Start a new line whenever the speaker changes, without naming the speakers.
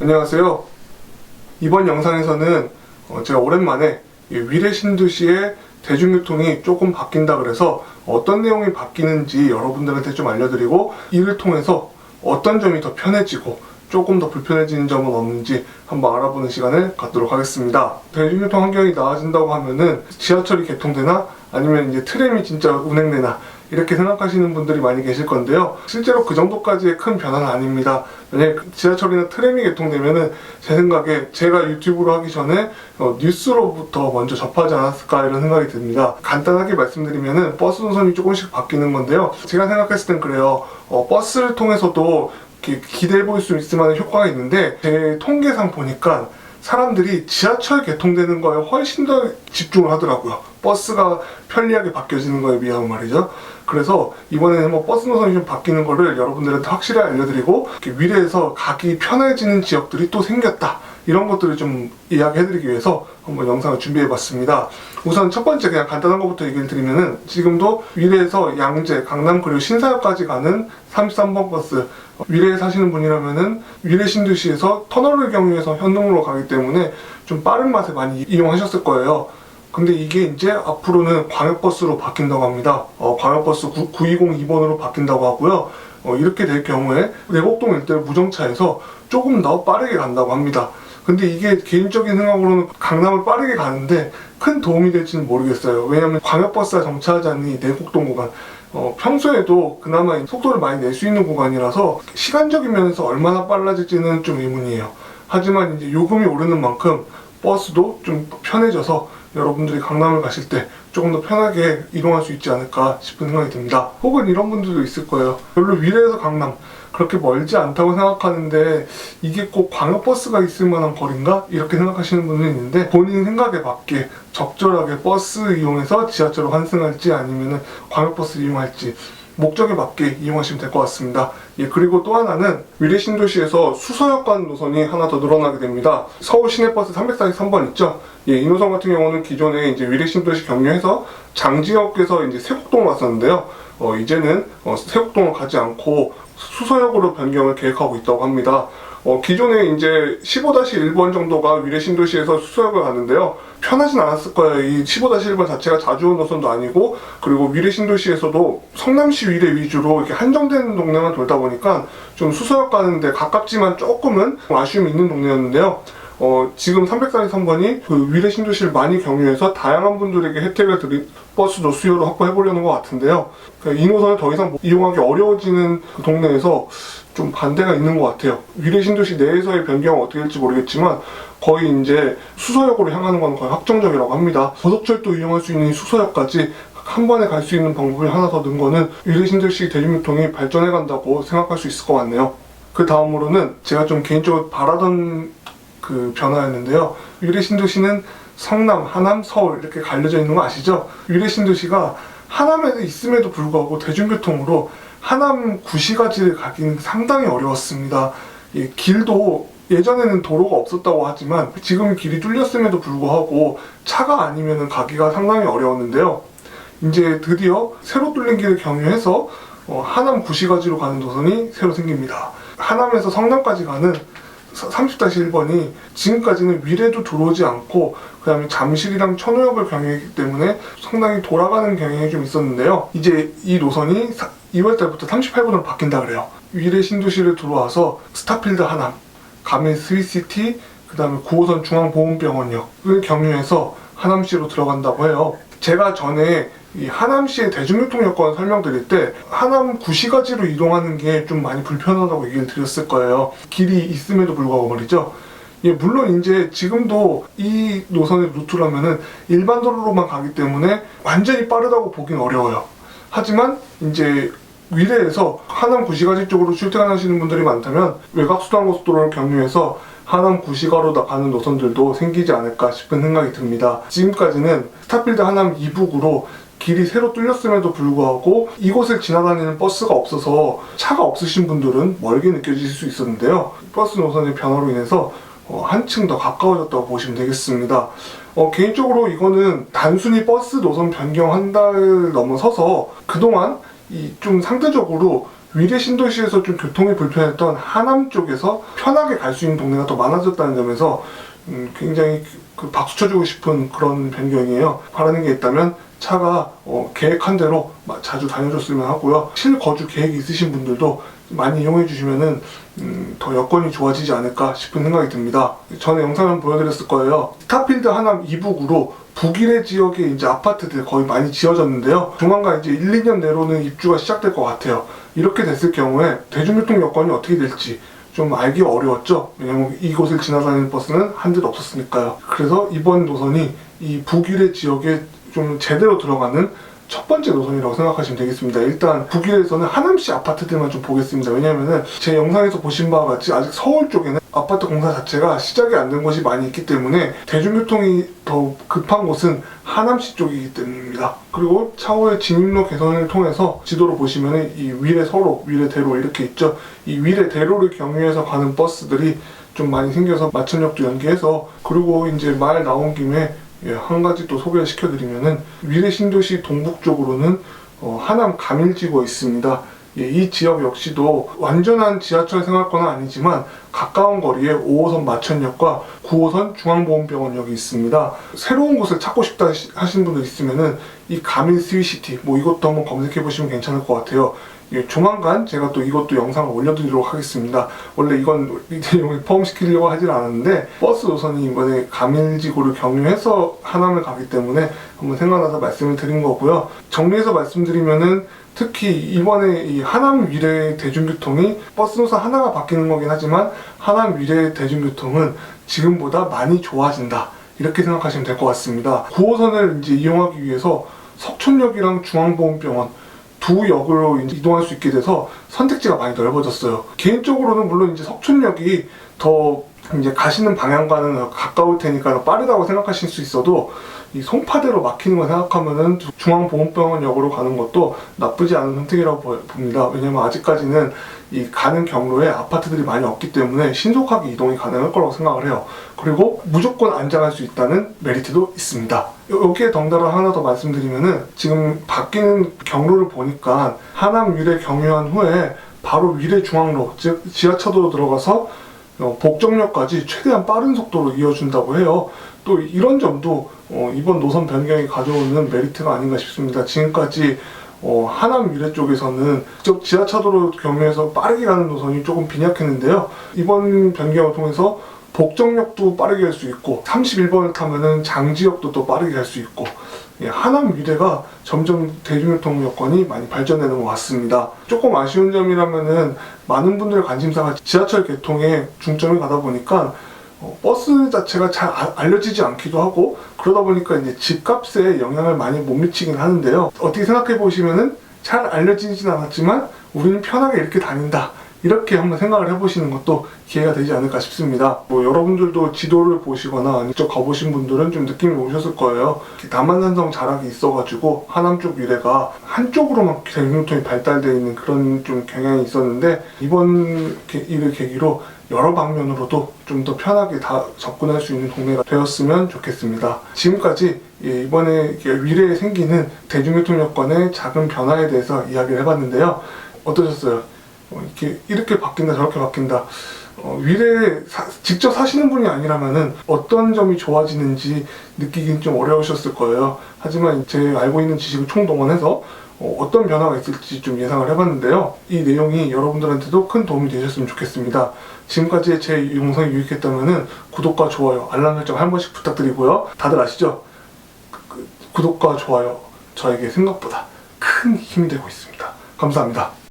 안녕하세요. 이번 영상에서는 제가 오랜만에 위례 신도시의 대중교통이 조금 바뀐다 그래서 어떤 내용이 바뀌는지 여러분들한테 좀 알려드리고, 이를 통해서 어떤 점이 더 편해지고 조금 더 불편해지는 점은 없는지 한번 알아보는 시간을 갖도록 하겠습니다. 대중교통 환경이 나아진다고 하면은 지하철이 개통되나 아니면 이제 트램이 진짜 운행되나 이렇게 생각하시는 분들이 많이 계실 건데요. 실제로 그 정도까지의 큰 변화는 아닙니다. 만약에 지하철이나 트램이 개통되면은 제 생각에 제가 유튜브로 하기 전에 뉴스로부터 먼저 접하지 않았을까 이런 생각이 듭니다. 간단하게 말씀드리면은 버스 노선이 조금씩 바뀌는 건데요. 제가 생각했을 땐 그래요. 버스를 통해서도 기대해 볼 수 있을 만한 효과가 있는데, 제 통계상 보니까 사람들이 지하철 개통되는 거에 훨씬 더 집중을 하더라고요. 버스가 편리하게 바뀌어지는 거에 비하면 말이죠. 그래서 이번에는 버스 노선이 좀 바뀌는 거를 여러분들한테 확실히 알려드리고, 위례에서 가기 편해지는 지역들이 또 생겼다, 이런 것들을 좀 이야기해드리기 위해서 한번 영상을 준비해봤습니다. 우선 첫 번째 그냥 간단한 것부터 얘기를 드리면은, 지금도 위례에서 양재, 강남 그리고 신사역까지 가는 33번 버스, 위례에 사시는 분이라면은 위례 신도시에서 터널을 경유해서 현동로로 가기 때문에 좀 빠른 맛에 많이 이용하셨을 거예요. 근데 이게 이제 앞으로는 광역버스로 바뀐다고 합니다. 광역버스 9202번으로 바뀐다고 하고요. 이렇게 될 경우에 내곡동 일대 무정차에서 조금 더 빠르게 간다고 합니다. 근데 이게 개인적인 생각으로는 강남을 빠르게 가는데 큰 도움이 될지는 모르겠어요. 왜냐면 광역버스가 정차하지 않는 이 내곡동 구간, 평소에도 그나마 속도를 많이 낼 수 있는 구간이라서 시간적인 면에서 얼마나 빨라질지는 좀 의문이에요. 하지만 이제 요금이 오르는 만큼 버스도 좀 편해져서 여러분들이 강남을 가실 때 조금 더 편하게 이동할 수 있지 않을까 싶은 생각이 듭니다. 혹은 이런 분들도 있을 거예요. 별로 위례에서 강남 그렇게 멀지 않다고 생각하는데 이게 꼭 광역버스가 있을 만한 거리인가? 이렇게 생각하시는 분들이 있는데, 본인 생각에 맞게 적절하게 버스 이용해서 지하철로 환승할지 아니면 광역버스 이용할지 목적에 맞게 이용하시면 될 것 같습니다. 그리고 또 하나는 위례 신도시에서 수서역 가는 노선이 하나 더 늘어나게 됩니다. 서울 시내버스 343번 있죠? 이 노선 같은 경우는 기존에 이제 위례 신도시 경유해서 장지역에서 이제 세곡동으로 왔었는데요. 이제는 세곡동으로 가지 않고 수서역으로 변경을 계획하고 있다고 합니다. 기존에 이제 15-1번 정도가 위례 신도시에서 수서역을 가는데요. 편하진 않았을 거예요. 이 15-1번 자체가 자주 온 노선도 아니고, 그리고 위례 신도시에서도 성남시 위례 위주로 이렇게 한정된 동네만 돌다 보니까 좀 수서역 가는데 가깝지만 조금은 아쉬움이 있는 동네였는데요. 지금 343번이 그 위례 신도시를 많이 경유해서 다양한 분들에게 혜택을 드린 버스도 수요를 확보해 보려는 것 같은데요. 이 노선을 더 이상 이용하기 어려워지는 그 동네에서 좀 반대가 있는 것 같아요. 위례 신도시 내에서의 변경은 어떻게 될지 모르겠지만 거의 이제 수서역으로 향하는 건 거의 확정적이라고 합니다. 고속철도 이용할 수 있는 수서역까지 한 번에 갈 수 있는 방법이 하나 더 는 거는 위례 신도시 대중교통이 발전해 간다고 생각할 수 있을 것 같네요. 그 다음으로는 제가 좀 개인적으로 바라던 그 변화였는데요. 위례 신도시는 성남, 하남, 서울 이렇게 갈려져 있는 거 아시죠? 위례 신도시가 하남에 있음에도 불구하고 대중교통으로 하남 구시가지를 가기는 상당히 어려웠습니다. 길도 예전에는 도로가 없었다고 하지만 지금 길이 뚫렸음에도 불구하고 차가 아니면 가기가 상당히 어려웠는데요. 이제 드디어 새로 뚫린 길을 경유해서 하남 구시가지로 가는 노선이 새로 생깁니다. 하남에서 성남까지 가는 30-1번이 지금까지는 위례도 들어오지 않고 그 다음에 잠실이랑 천호역을 경유했기 때문에 상당히 돌아가는 경향이 좀 있었는데요. 이제 이 노선이 2월달부터 38번으로 바뀐다 그래요. 위례 신도시를 들어와서 스타필드 하남, 가면 스위시티, 그 다음에 9호선 중앙보훈병원역을 경유해서 하남시로 들어간다고 해요. 제가 전에 이 하남시의 대중교통 여건 설명드릴 때 하남 구시가지로 이동하는 게 좀 많이 불편하다고 얘기를 드렸을 거예요. 길이 있음에도 불구하고 말이죠. 물론 이제 지금도 이 노선의 루트라면은 일반 도로로만 가기 때문에 완전히 빠르다고 보긴 어려워요. 하지만 이제 위례에서 하남 구시가지 쪽으로 출퇴근하시는 분들이 많다면 외곽수단고속도로를 경유해서 하남 구시가로 가는 노선들도 생기지 않을까 싶은 생각이 듭니다. 지금까지는 스타필드 하남 이북으로 길이 새로 뚫렸음에도 불구하고 이곳을 지나다니는 버스가 없어서 차가 없으신 분들은 멀게 느껴질 수 있었는데요. 버스 노선의 변화로 인해서 한층 더 가까워졌다고 보시면 되겠습니다. 개인적으로 이거는 단순히 버스 노선 변경 한 달을 넘어서서 그동안 좀 상대적으로 위례 신도시에서 좀 교통이 불편했던 하남 쪽에서 편하게 갈 수 있는 동네가 더 많아졌다는 점에서 굉장히 박수 쳐주고 싶은 그런 변경이에요. 바라는 게 있다면 차가 계획한 대로 자주 다녀줬으면 하고요. 실거주 계획이 있으신 분들도 많이 이용해 주시면은 더 여건이 좋아지지 않을까 싶은 생각이 듭니다. 전에 영상을 보여드렸을 거예요. 스타필드 하남 이북으로 북위례 지역에 이제 아파트들 거의 많이 지어졌는데요. 조만간 이제 1, 2년 내로는 입주가 시작될 것 같아요. 이렇게 됐을 경우에 대중교통 여건이 어떻게 될지 좀 알기가 어려웠죠. 왜냐면 이곳을 지나다니는 버스는 한 대도 없었으니까요. 그래서 이번 노선이 이 북위례 지역에 좀 제대로 들어가는 첫 번째 노선이라고 생각하시면 되겠습니다. 일단 북위에서는 하남시 아파트들만 좀 보겠습니다. 왜냐면은 제 영상에서 보신 바와 같이 아직 서울 쪽에는 아파트 공사 자체가 시작이 안 된 곳이 많이 있기 때문에 대중교통이 더 급한 곳은 하남시 쪽이기 때문입니다. 그리고 차후에 진입로 개선을 통해서 지도로 보시면은 이 위례서로, 위례대로 이렇게 있죠. 이 위례대로를 경유해서 가는 버스들이 좀 많이 생겨서 마천역도 연계해서, 그리고 이제 말 나온 김에 한 가지 또 소개를 시켜드리면은 위례 신도시 동북 쪽으로는 하남 가밀지구가 있습니다. 이 지역 역시도 완전한 지하철 생활권은 아니지만 가까운 거리에 5호선 마천역과 9호선 중앙보건병원역이 있습니다. 새로운 곳을 찾고 싶다 하시는 분들 있으면은 이 가밀 스위시티 이것도 한번 검색해 보시면 괜찮을 것 같아요. 조만간 제가 또 이것도 영상을 올려드리도록 하겠습니다. 원래 이건 이 내용에 포함시키려고 하진 않았는데 버스 노선이 이번에 가밀지구를 경유해서 하남을 가기 때문에 한번 생각나서 말씀을 드린 거고요. 정리해서 말씀드리면은 특히 이번에 이 하남 위례 대중교통이 버스 노선 하나가 바뀌는 거긴 하지만 하남 위례 대중교통은 지금보다 많이 좋아진다, 이렇게 생각하시면 될 것 같습니다. 9호선을 이제 이용하기 위해서 석촌역이랑 중앙보건병원 두 역으로 이동할 수 있게 돼서 선택지가 많이 넓어졌어요. 개인적으로는 물론 이제 석촌역이 더 이제 가시는 방향과는 가까울 테니까 빠르다고 생각하실 수 있어도 이 송파대로 막히는 거 생각하면은 중앙보건병원역으로 가는 것도 나쁘지 않은 선택이라고 봅니다. 왜냐면 아직까지는 이 가는 경로에 아파트들이 많이 없기 때문에 신속하게 이동이 가능할 거라고 생각을 해요. 그리고 무조건 안장할 수 있다는 메리트도 있습니다. 여기에 덩달아 하나 더 말씀드리면은 지금 바뀌는 경로를 보니까 하남 위례 경유한 후에 바로 위례 중앙로, 즉 지하차도로 들어가서 복정역까지 최대한 빠른 속도로 이어준다고 해요. 또 이런 점도 이번 노선 변경이 가져오는 메리트가 아닌가 싶습니다. 지금까지 하남 위례 쪽에서는 직접 지하차도로 경유해서 빠르게 가는 노선이 조금 빈약했는데요. 이번 변경을 통해서 복정역도 빠르게 갈 수 있고 31번을 타면은 장지역도 또 빠르게 갈 수 있고, 하남 위례가 점점 대중교통 여건이 많이 발전되는 것 같습니다. 조금 아쉬운 점이라면은 많은 분들의 관심사가 지하철 개통에 중점이 가다 보니까 버스 자체가 잘 알려지지 않기도 하고, 그러다 보니까 이제 집값에 영향을 많이 못 미치긴 하는데요. 어떻게 생각해 보시면은 잘 알려지진 않았지만 우리는 편하게 이렇게 다닌다, 이렇게 한번 생각을 해보시는 것도 기회가 되지 않을까 싶습니다. 여러분들도 지도를 보시거나 직접 가보신 분들은 좀 느낌이 오셨을 거예요. 남한산성 자락이 있어가지고 하남 쪽 위례가 한쪽으로만 대중교통이 발달되어 있는 그런 좀 경향이 있었는데, 이번 일을 계기로 여러 방면으로도 좀 더 편하게 다 접근할 수 있는 동네가 되었으면 좋겠습니다. 지금까지 이번에 위례에 생기는 대중교통 여건의 작은 변화에 대해서 이야기를 해봤는데요. 어떠셨어요? 이렇게 바뀐다 저렇게 바뀐다, 위례에 직접 사시는 분이 아니라면은 어떤 점이 좋아지는지 느끼긴 좀 어려우셨을 거예요. 하지만 제 알고 있는 지식을 총동원해서 어떤 변화가 있을지 좀 예상을 해봤는데요. 이 내용이 여러분들한테도 큰 도움이 되셨으면 좋겠습니다. 지금까지 제 영상이 유익했다면은 구독과 좋아요, 알람 설정 한 번씩 부탁드리고요. 다들 아시죠? 구독과 좋아요 저에게 생각보다 큰 힘이 되고 있습니다. 감사합니다.